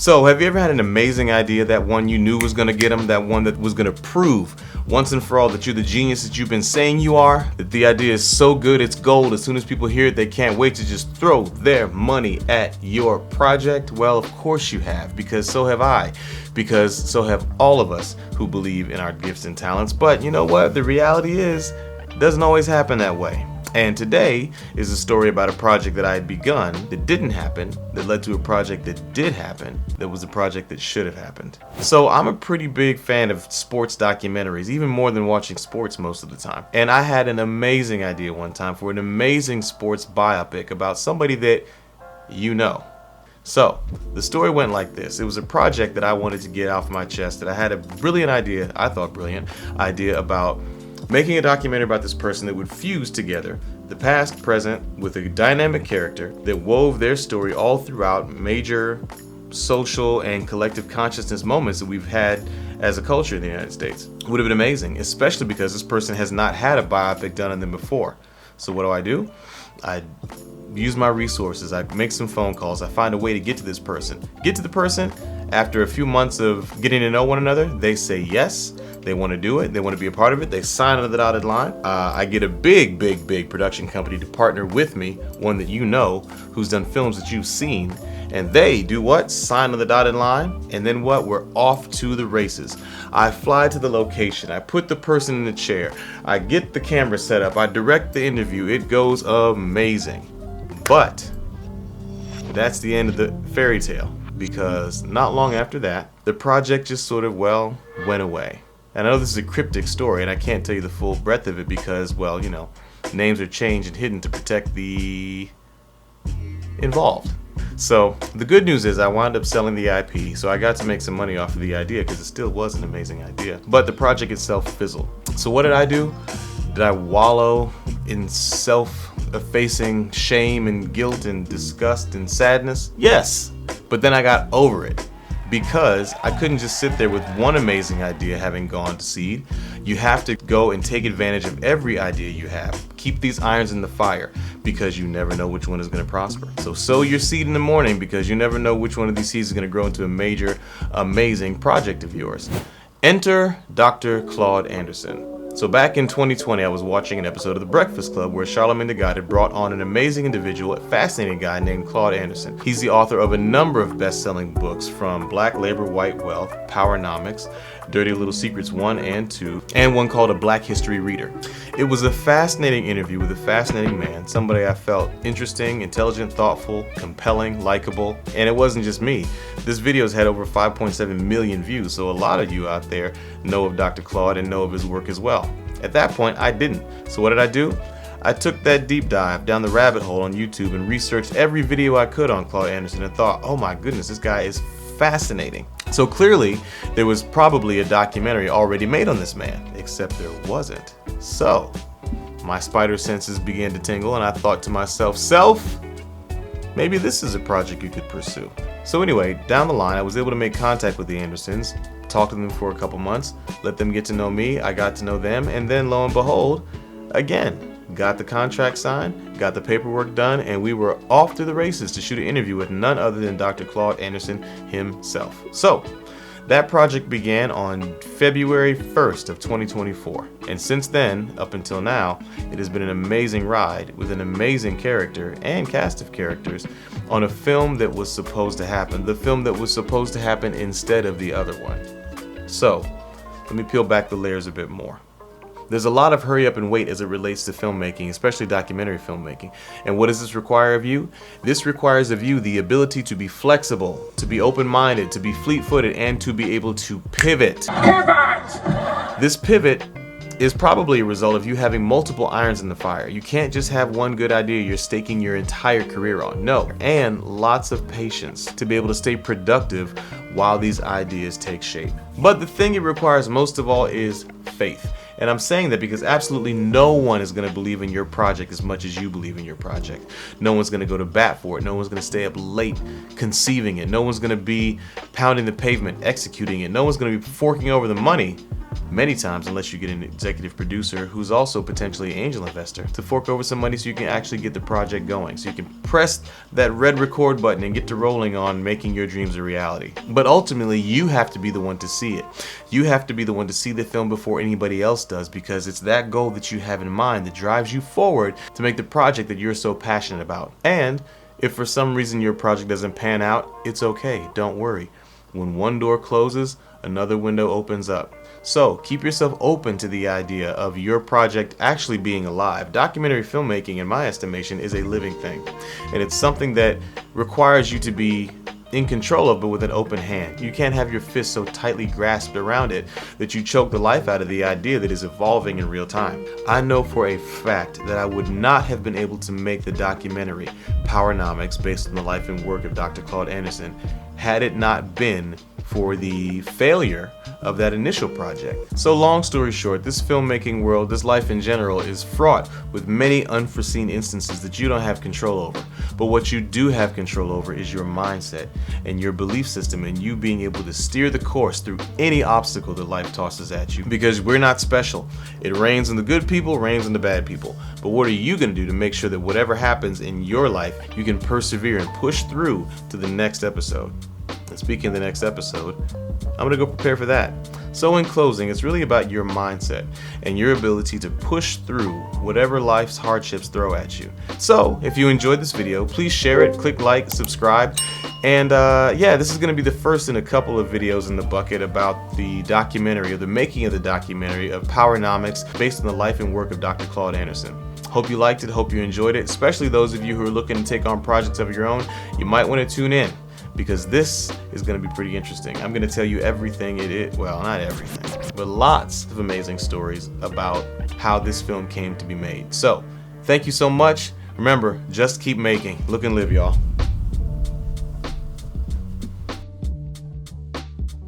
So, have you ever had an amazing idea, that one you knew was gonna get them, that one that was gonna prove once and for all that you're the genius that you've been saying you are, that the idea is so good it's gold, as soon as people hear it they can't wait to just throw their money at your project? Well, of course you have, because so have I, because so have all of us who believe in our gifts and talents. But you know what? The reality is, it doesn't always happen that way. And today is a story about a project that I had begun that didn't happen, that led to a project that did happen, that was a project that should have happened. So I'm a pretty big fan of sports documentaries, even more than watching sports most of the time. And I had an amazing idea one time for an amazing sports biopic about somebody that you know. So, the story went like this. It was a project that I wanted to get off my chest, that I had a brilliant idea, I thought brilliant idea, about making a documentary about this person that would fuse together the past, present, with a dynamic character that wove their story all throughout major social and collective consciousness moments that we've had as a culture in the United States. It would have been amazing, especially because this person has not had a biopic done on them before. So what do? I use my resources, I make some phone calls, I find a way to get to this person. Get to the person. After a few months of getting to know one another, they say yes, they want to do it, they want to be a part of it, they sign on the dotted line. I get a big production company to partner with me, one that you know, who's done films that you've seen, and they do what? Sign on the dotted line, and then what? We're off to the races. I fly to the location, I put the person in the chair, I get the camera set up, I direct the interview, it goes amazing. But that's the end of the fairy tale, because not long after that, the project just sort of, went away. And I know this is a cryptic story, and I can't tell you the full breadth of it because, names are changed and hidden to protect the involved. So the good news is I wound up selling the IP, so I got to make some money off of the idea, because it still was an amazing idea. But the project itself fizzled. So what did I do? Did I wallow in self-effacing shame and guilt and disgust and sadness? Yes, but then I got over it, because I couldn't just sit there with one amazing idea having gone to seed. You have to go and take advantage of every idea you have. Keep these irons in the fire, because you never know which one is going to prosper. So sow your seed in the morning, because you never know which one of these seeds is going to grow into a major, amazing project of yours. Enter Dr. Claude Anderson. So back in 2020, I was watching an episode of The Breakfast Club where Charlamagne tha God had brought on an amazing individual, a fascinating guy named Claude Anderson. He's the author of a number of best-selling books, from Black Labor, White Wealth, Powernomics, Dirty Little Secrets 1 and 2, and one called A Black History Reader. It was a fascinating interview with a fascinating man, somebody I felt interesting, intelligent, thoughtful, compelling, likable, and it wasn't just me. This video's had over 5.7 million views, so a lot of you out there know of Dr. Claude and know of his work as well. At that point, I didn't. So what did I do? I took that deep dive down the rabbit hole on YouTube and researched every video I could on Claude Anderson and thought, oh my goodness, this guy is fascinating. So clearly, there was probably a documentary already made on this man, except there wasn't. So, my spider senses began to tingle and I thought to myself, maybe this is a project you could pursue. So anyway, down the line, I was able to make contact with the Andersons, talk to them for a couple months, let them get to know me, I got to know them, and then lo and behold, again, got the contract signed, got the paperwork done, and we were off to the races to shoot an interview with none other than Dr. Claude Anderson himself. So, that project began on February 1st of 2024. And since then, up until now, it has been an amazing ride with an amazing character and cast of characters on a film that was supposed to happen. The film that was supposed to happen instead of the other one. So, let me peel back the layers a bit more. There's a lot of hurry up and wait as it relates to filmmaking, especially documentary filmmaking. And what does this require of you? This requires of you the ability to be flexible, to be open-minded, to be fleet-footed, and to be able to pivot. This pivot is probably a result of you having multiple irons in the fire. You can't just have one good idea you're staking your entire career on. No, and lots of patience to be able to stay productive while these ideas take shape. But the thing it requires most of all is faith. And I'm saying that because absolutely no one is going to believe in your project as much as you believe in your project. No one's going to go to bat for it. No one's going to stay up late conceiving it. No one's going to be pounding the pavement, executing it. No one's going to be forking over the money Many times, unless you get an executive producer who's also potentially an angel investor, to fork over some money so you can actually get the project going, so you can press that red record button and get to rolling on making your dreams a reality. But ultimately, you have to be the one to see it. You have to be the one to see the film before anybody else does, because it's that goal that you have in mind that drives you forward to make the project that you're so passionate about. And if for some reason your project doesn't pan out, it's okay, don't worry. When one door closes, another window opens up. So keep yourself open to the idea of your project actually being alive. Documentary filmmaking, in my estimation, is a living thing. And it's something that requires you to be in control of, but with an open hand. You can't have your fist so tightly grasped around it that you choke the life out of the idea that is evolving in real time. I know for a fact that I would not have been able to make the documentary Powernomics, based on the life and work of Dr. Claude Anderson, had it not been for the failure of that initial project. So long story short, this filmmaking world, this life in general, is fraught with many unforeseen instances that you don't have control over. But what you do have control over is your mindset and your belief system, and you being able to steer the course through any obstacle that life tosses at you. Because we're not special. It rains on the good people, rains on the bad people. But what are you going to do to make sure that whatever happens in your life, you can persevere and push through to the next episode? And speaking of the next episode, I'm going to go prepare for that. So in closing, it's really about your mindset and your ability to push through whatever life's hardships throw at you. So if you enjoyed this video, please share it, click like, subscribe. And yeah, this is going to be the first in a couple of videos in the bucket about the documentary, or the making of the documentary of Powernomics, based on the life and work of Dr. Claude Anderson. Hope you liked it, hope you enjoyed it, especially those of you who are looking to take on projects of your own. You might want to tune in, because this is going to be pretty interesting. I'm going to tell you everything it is, well, not everything, but lots of amazing stories about how this film came to be made. So, thank you so much. Remember, just keep making. Look and live, y'all.